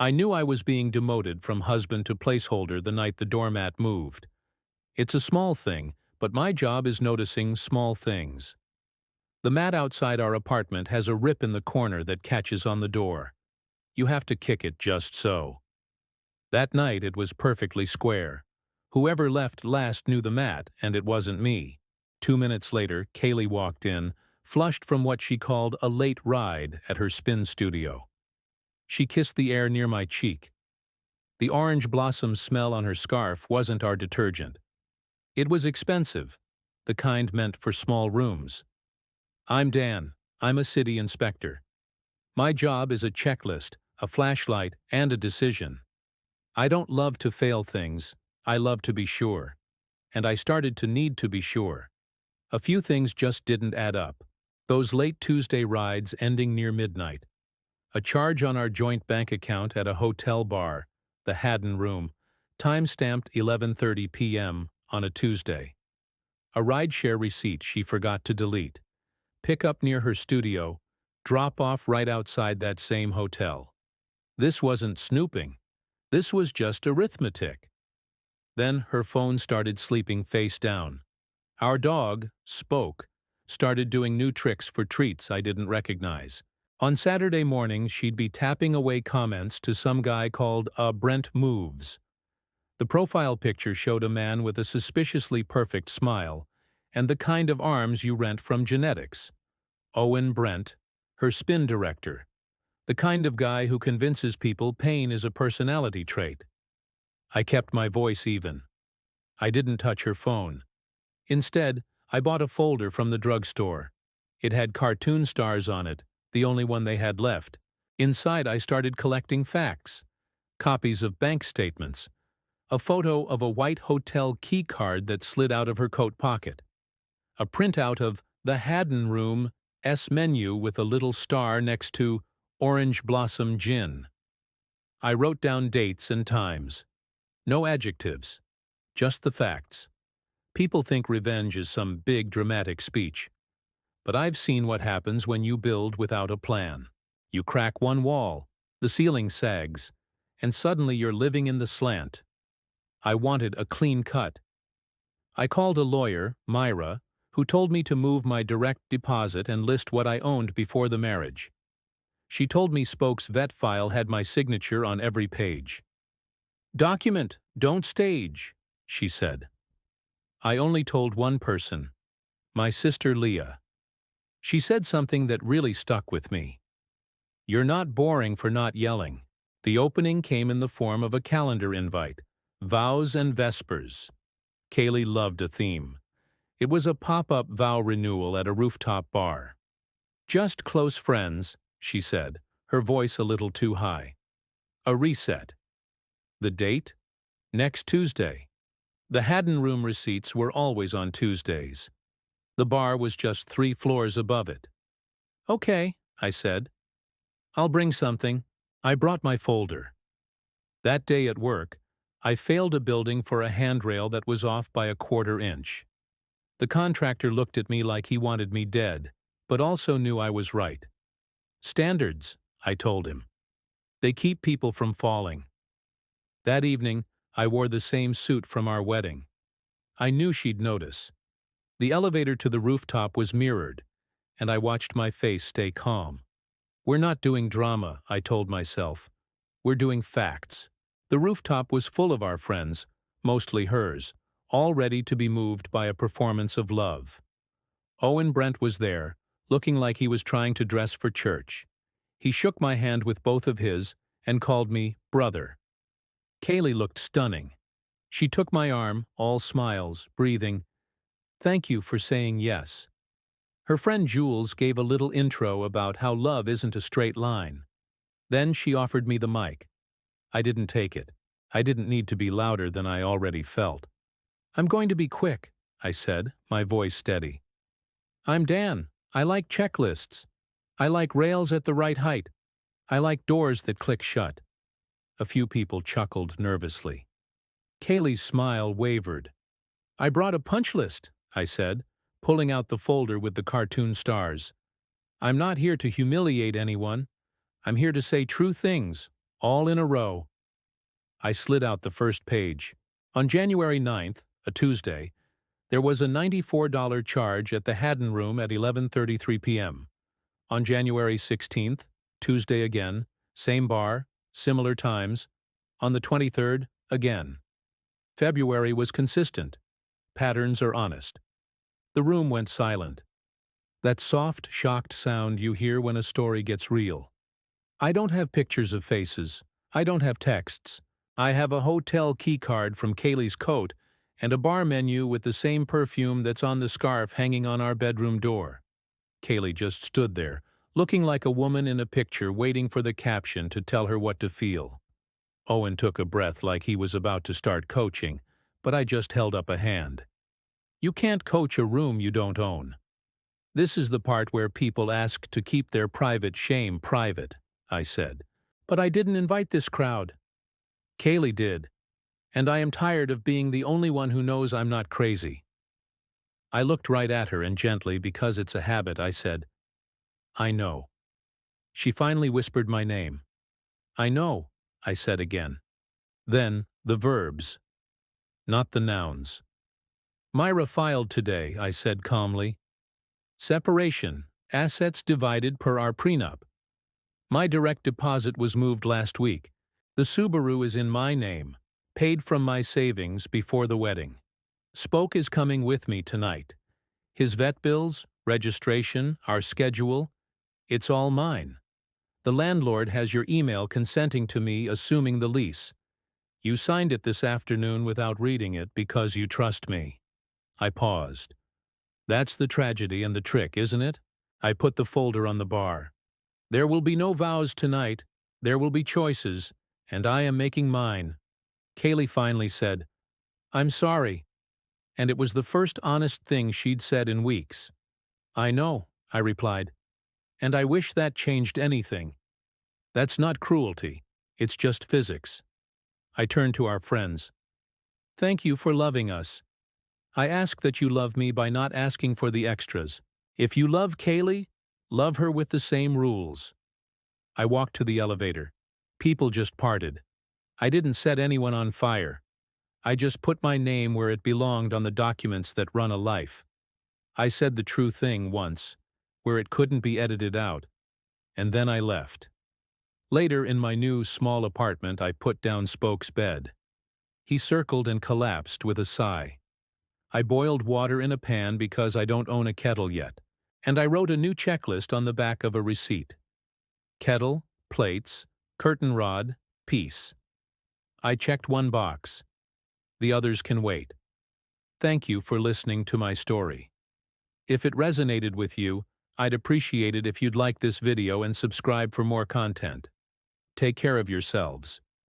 I knew I was being demoted from husband to placeholder the night the doormat moved. It's a small thing, but my job is noticing small things. The mat outside our apartment has a rip in the corner that catches on the door. You have to kick it just so. That night it was perfectly square. Whoever left last knew the mat, and it wasn't me. 2 minutes later, Kaylee walked in, flushed from what she called a late ride at her spin studio. She kissed the air near my cheek. The orange blossom smell on her scarf wasn't our detergent. It was expensive, the kind meant for small rooms. I'm Dan. I'm a city inspector. My job is a checklist, a flashlight, and a decision. I don't love to fail things. I love to be sure. And I started to need to be sure. A few things just didn't add up. Those late Tuesday rides ending near midnight. A charge on our joint bank account at a hotel bar, the Haddon Room, time-stamped 11:30 p.m. on a Tuesday. A rideshare receipt she forgot to delete. Pick up near her studio, drop off right outside that same hotel. This wasn't snooping. This was just arithmetic. Then her phone started sleeping face down. Our dog, Spoke, started doing new tricks for treats I didn't recognize. On Saturday mornings, she'd be tapping away comments to some guy called Brent Moves. The profile picture showed a man with a suspiciously perfect smile and the kind of arms you rent from genetics. Owen Brent, her spin director. The kind of guy who convinces people pain is a personality trait. I kept my voice even. I didn't touch her phone. Instead, I bought a folder from the drugstore. It had cartoon stars on it, the only one they had left. Inside, I started collecting facts. Copies of bank statements. A photo of a white hotel key card that slid out of her coat pocket. A printout of the Haddon Room menu with a little star next to Orange Blossom Gin. I wrote down dates and times. No adjectives. Just the facts. People think revenge is some big dramatic speech. But I've seen what happens when you build without a plan. You crack one wall, the ceiling sags, and suddenly you're living in the slant. I wanted a clean cut. I called a lawyer, Myra, who told me to move my direct deposit and list what I owned before the marriage. She told me Spoke's vet file had my signature on every page. "Document, don't stage," she said. I only told one person, my sister Leah. She said something that really stuck with me. "You're not boring for not yelling." The opening came in the form of a calendar invite, Vows and Vespers. Kaylee loved a theme. It was a pop-up vow renewal at a rooftop bar. "Just close friends," she said, her voice a little too high. A reset. The date? Next Tuesday. The Haddon Room receipts were always on Tuesdays. The bar was just 3 floors above it. "Okay," I said. "I'll bring something." I brought my folder. That day at work, I failed a building for a handrail that was off by a 1/4 inch. The contractor looked at me like he wanted me dead, but also knew I was right. "Standards," I told him. "They keep people from falling." That evening, I wore the same suit from our wedding. I knew she'd notice. The elevator to the rooftop was mirrored, and I watched my face stay calm. "We're not doing drama," I told myself. "We're doing facts." The rooftop was full of our friends, mostly hers, all ready to be moved by a performance of love. Owen Brent was there, looking like he was trying to dress for church. He shook my hand with both of his and called me brother. Kaylee looked stunning. She took my arm, all smiles, breathing, "Thank you for saying yes." Her friend Jules gave a little intro about how love isn't a straight line. Then she offered me the mic. I didn't take it. I didn't need to be louder than I already felt. "I'm going to be quick," I said, my voice steady. "I'm Dan. I like checklists. I like rails at the right height. I like doors that click shut." A few people chuckled nervously. Kaylee's smile wavered. "I brought a punch list," I said, pulling out the folder with the cartoon stars. "I'm not here to humiliate anyone. I'm here to say true things, all in a row. I slid out the first page. On January 9th, a Tuesday, there was a $94 charge at the Haddon Room at 11:33 p.m. On January 16th, Tuesday again, same bar, similar times. On the 23rd, again. February was consistent. Patterns are honest. The room went silent. That soft, shocked sound you hear when a story gets real. I don't have pictures of faces. I don't have texts. I have a hotel keycard from Kaylee's coat and a bar menu with the same perfume that's on the scarf hanging on our bedroom door. Kaylee just stood there, looking like a woman in a picture waiting for the caption to tell her what to feel. Owen took a breath like he was about to start coaching, but I just held up a hand. You can't coach a room you don't own. This is the part where people ask to keep their private shame private, I said. But I didn't invite this crowd. Kaylee did. And I am tired of being the only one who knows I'm not crazy. I looked right at her and gently, because it's a habit, I said, I know. She finally whispered my name. I know, I said again. Then, the verbs, not the nouns. Myra filed today, I said calmly. Separation, assets divided per our prenup. My direct deposit was moved last week. The Subaru is in my name, paid from my savings before the wedding. Spoke is coming with me tonight. His vet bills, registration, our schedule, it's all mine. The landlord has your email consenting to me assuming the lease. You signed it this afternoon without reading it because you trust me. I paused. That's the tragedy and the trick, isn't it? I put the folder on the bar. There will be no vows tonight. There will be choices, and I am making mine. Kaylee finally said, I'm sorry. And it was the first honest thing she'd said in weeks. I know, I replied. And I wish that changed anything. That's not cruelty. It's just physics. I turned to our friends. Thank you for loving us. I ask that you love me by not asking for the extras. If you love Kaylee, love her with the same rules. I walked to the elevator. People just parted. I didn't set anyone on fire. I just put my name where it belonged on the documents that run a life. I said the true thing once, where it couldn't be edited out, and then I left. Later, in my new small apartment, I put down Spoke's bed. He circled and collapsed with a sigh. I boiled water in a pan because I don't own a kettle yet, and I wrote a new checklist on the back of a receipt. Kettle, plates, curtain rod, peace. I checked one box. The others can wait. Thank you for listening to my story. If it resonated with you, I'd appreciate it if you'd like this video and subscribe for more content. Take care of yourselves.